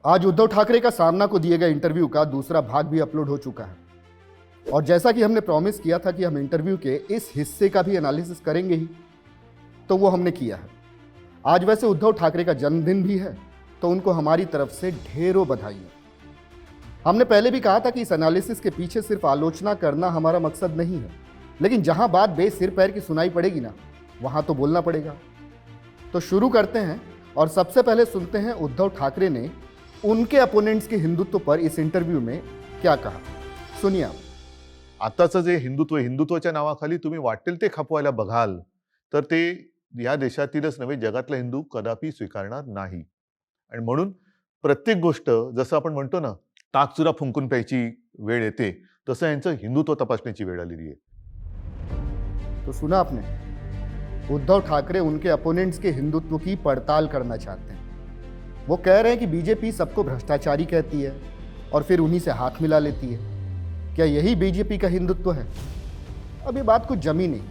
आज उद्धव ठाकरे का सामना को दिए गए इंटरव्यू का दूसरा भाग भी अपलोड हो चुका है और जैसा कि हमने प्रॉमिस किया था कि हम इंटरव्यू के इस हिस्से का भी एनालिसिस करेंगे ही, तो वो हमने किया है। आज वैसे उद्धव ठाकरे का जन्मदिन भी है, तो उनको हमारी तरफ से ढेरों बधाइयाँ। हमने पहले भी कहा था कि इस एनालिसिस के पीछे सिर्फ आलोचना करना हमारा मकसद नहीं है, लेकिन जहां बात बेसिर पैर की सुनाई पड़ेगी ना, वहां तो बोलना पड़ेगा। तो शुरू करते हैं और सबसे पहले सुनते हैं उद्धव ठाकरे ने उनके अपोनेंट्स के हिंदुत्व पर इस इंटरव्यू में क्या कहा। सुनिए आप। आताचं जे हिंदुत्वाच्या नावाखाली तुम्ही वाटेल ते खपवायला बघाल तर ते या देशातीलच नव्हे जगातला हिंदू कदापि स्वीकारणार नाही। आणि म्हणून प्रत्येक गोष्ट जसं आपण म्हणतो ना, ताकचुरा फुंकून प्यायची वेळ येते, तसं यांचं हिंदुत्व तपासण्याची वेळ आलेली आहे। तो सुना आपने, उद्धव ठाकरे उनके अपोनेंट्स के हिंदुत्व की पड़ताल करना चाहते हैं। वो कह रहे हैं कि बीजेपी सबको भ्रष्टाचारी कहती है और फिर उन्हीं से हाथ मिला लेती है। क्या यही बीजेपी का हिंदुत्व है? अब ये बात कुछ जमी नहीं।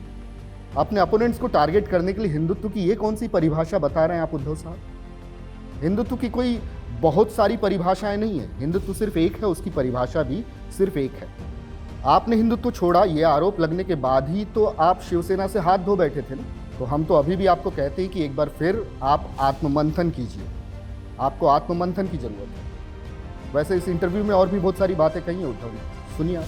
अपने अपोनेंट्स को टारगेट करने के लिए हिंदुत्व की ये कौन सी परिभाषा बता रहे हैं आप उद्धव साहब? हिंदुत्व की कोई बहुत सारी परिभाषाएं नहीं है, हिंदुत्व सिर्फ एक है, उसकी परिभाषा भी सिर्फ एक है। आपने हिंदुत्व छोड़ा ये आरोप लगने के बाद ही तो आप शिवसेना से हाथ धो बैठे थे ना। तो हम तो अभी भी आपको कहते हैं कि एक बार फिर आप आत्ममंथन कीजिए, आपको आत्ममंथन की जरूरत है। वैसे इस इंटरव्यू में और भी बहुत सारी बातें कही हैं उद्धव ने, सुनिए आप।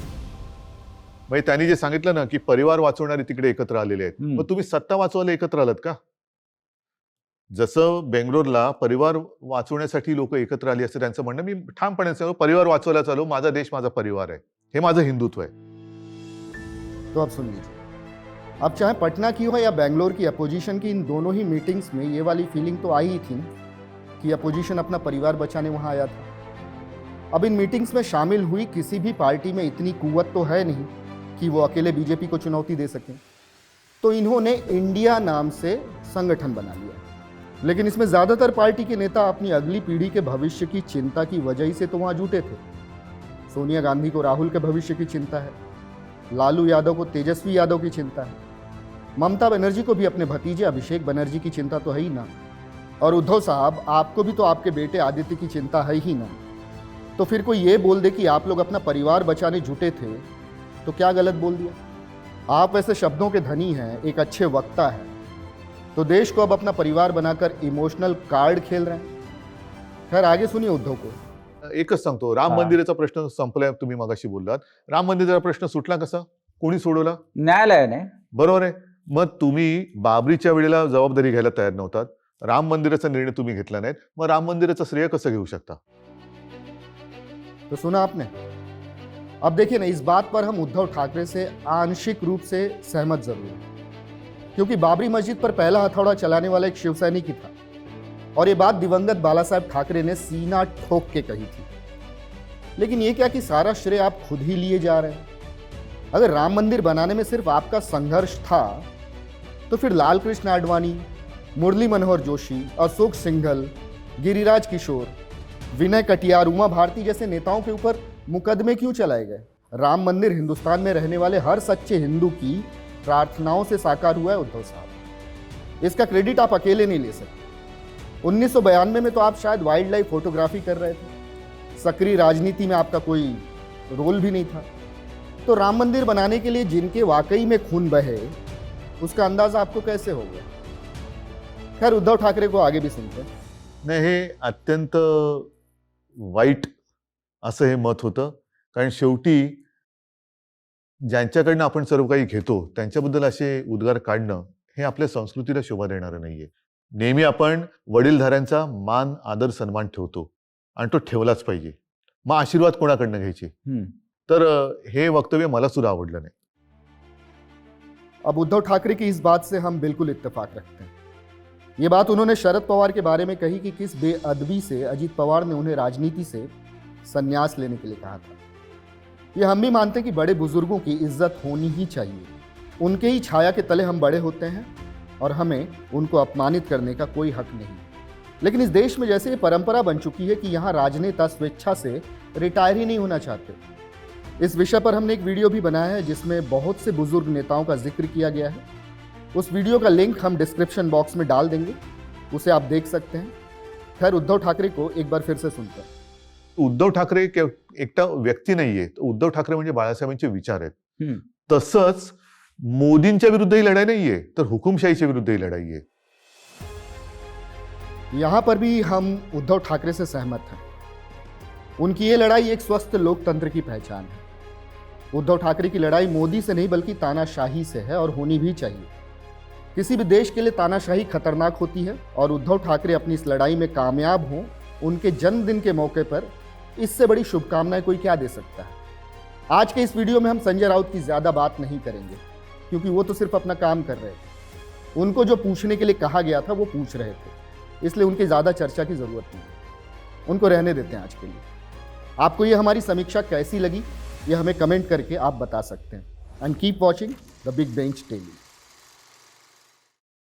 म्हणजे त्यांनी जे सांगितलं ना की परिवार वाचवणारे तिकडे एकत्र आलेले आहेत, मग तुम्ही सत्ता वाचवायला एकत्र आलात का? जसं बेंगलोरला परिवार वाचवण्यासाठी लोक एकत्र आली असं त्यांचं म्हणणं, मी ठामपणे सांगतो, परिवार वाचवायला चालू, माझा देश माझा परिवार आहे, हे माझं हिंदुत्व आहे। तो अब सुन लीजिए, अब चाहे पटना की हो या बेंगलोर की अपोजिशन की, इन दोनों ही मीटिंग्स में ये वाली फीलिंग तो आई ही थी कि अपोजिशन अपना परिवार बचाने वहां आया था। अब इन मीटिंग्स में शामिल हुई किसी भी पार्टी में इतनी कुव्वत तो है नहीं कि वो अकेले बीजेपी को चुनौती दे सकें, तो इन्होंने इंडिया नाम से संगठन बना लिया। लेकिन इसमें ज़्यादातर पार्टी के नेता अपनी अगली पीढ़ी के भविष्य की चिंता की वजह से तो वहाँ जुटे थे। सोनिया गांधी को राहुल के भविष्य की चिंता है, लालू यादव को तेजस्वी यादव की चिंता है, ममता बनर्जी को भी अपने भतीजे अभिषेक बनर्जी की चिंता तो है ही ना, और उद्धव साहब आपको भी तो आपके बेटे आदित्य की चिंता है ही ना। तो फिर कोई ये बोल दे कि आप लोग अपना परिवार बचाने जुटे थे, तो क्या गलत बोल दिया? आप वैसे शब्दों के धनी हैं, एक अच्छे वक्ता हैं, तो देश को अब अपना परिवार बनाकर इमोशनल कार्ड खेल रहे हैं। खैर आगे सुनिए उद्धव को। एकच सांगतो, राम मंदिराचा प्रश्न संपलाय, तुम्ही मगाशी बोललात, राम मंदिराचा प्रश्न सुटला कसा? कोणी सोडवला? न्यायालयाने। बरोबर आहे। मग तुम्ही बाबरीच्या वेळेला जबाबदारी घ्यायला तयार नव्हतात, राम मंदिराचा निर्णय तुम्ही घेतला नाही, मग राम मंदिराचं श्रेय कसं घेऊ शकता? तो सुना आपने। अब देखिए ना, इस बात पर हम उद्धव ठाकरे से आंशिक रूप से सहमत जरूर हैं, क्योंकि बाबरी मस्जिद पर पहला हथौड़ा चलाने वाला एक शिवसैनिक ही था और ये बात दिवंगत बाला साहब ठाकरे ने सीना ठोक के कही थी। लेकिन ये क्या कि सारा श्रेय आप खुद ही लिए जा रहे हैं? अगर राम मंदिर बनाने में सिर्फ आपका संघर्ष था, तो फिर लाल कृष्ण आडवाणी, मुरली मनोहर जोशी, अशोक सिंघल, गिरिराज किशोर, विनय कटियार, उमा भारती जैसे नेताओं के ऊपर मुकदमे क्यों चलाए गए? राम मंदिर हिंदुस्तान में रहने वाले हर सच्चे हिंदू की प्रार्थनाओं से साकार हुआ है उद्धव साहब। इसका क्रेडिट आप अकेले नहीं ले सकते। 1992 में तो आप शायद वाइल्ड लाइफ फोटोग्राफी कर रहे थे, सक्रिय राजनीति में आपका कोई रोल भी नहीं था। तो राम मंदिर बनाने के लिए जिनके वाकई में खून बहे, उसका अंदाजा आपको कैसे हो गया? खैर उद्धव ठाकरे को आगे भी सुनते हैं। नाही, हे अत्यंत वाईट असं हे मत होतं, कारण शेवटी ज्यांच्याकडनं आपण सर्व काही घेतो त्यांच्याबद्दल असे उद्गार काढणं हे आपल्या संस्कृतीला शोभा देणारं नाहीये। नेहमी आपण वडीलधाऱ्यांचा मान, आदर, सन्मान ठेवतो आणि तो ठेवलाच पाहिजे। मग आशीर्वाद कोणाकडनं घ्यायचे? तर हे वक्तव्य मला सुद्धा आवडलं नाही। अब उद्धव ठाकरे की इस बात से हम बिल्कुल इत्तेफाक रखते हैं। ये बात उन्होंने शरद पवार के बारे में कही कि किस बेअदबी से अजीत पवार ने उन्हें राजनीति से संन्यास लेने के लिए कहा था। ये हम भी मानते हैं कि बड़े बुजुर्गों की इज्जत होनी ही चाहिए, उनके ही छाया के तले हम बड़े होते हैं और हमें उनको अपमानित करने का कोई हक नहीं। लेकिन इस देश में जैसे ये परंपरा बन चुकी है कि यहाँ राजनेता स्वेच्छा से रिटायर ही नहीं होना चाहते। इस विषय पर हमने एक वीडियो भी बनाया है जिसमें बहुत से बुजुर्ग नेताओं का जिक्र किया गया है। उस वीडियो का लिंक हम डिस्क्रिप्शन बॉक्स में डाल देंगे, उसे आप देख सकते हैं। खैर उद्धव ठाकरे को एक बार फिर से सुनते हैं. उद्धव ठाकरे एकटा व्यक्ती नाहीये. उद्धव ठाकरे म्हणजे बाळासाहेबांचे विचार आहेत. हम्म. तसंच मोदींच्या विरुद्ध ही लढाई नाहीये, तर हुकुमशाहीच्या विरुद्ध ही लढाई आहे. यहाँ पर भी हम उद्धव ठाकरे से सहमत हैं. उनकी ये लड़ाई एक स्वस्थ लोकतंत्र की पहचान है. उद्धव ठाकरे की लड़ाई मोदी से नहीं बल्कि तानाशाही से है और होनी भी चाहिए. किसी भी देश के लिए तानाशाही खतरनाक होती है और उद्धव ठाकरे अपनी इस लड़ाई में कामयाब हों, उनके जन्मदिन के मौके पर इससे बड़ी शुभकामनाएं कोई क्या दे सकता है. आज के इस वीडियो में हम संजय राउत की ज़्यादा बात नहीं करेंगे क्योंकि वो तो सिर्फ अपना काम कर रहे थे. उनको जो पूछने के लिए कहा गया था वो पूछ रहे थे, इसलिए उनकी ज़्यादा चर्चा की ज़रूरत नहीं है. उनको रहने देते हैं आज के लिए. आपको ये हमारी समीक्षा कैसी लगी ये हमें कमेंट करके आप बता सकते हैं. And keep watching the big bench tele.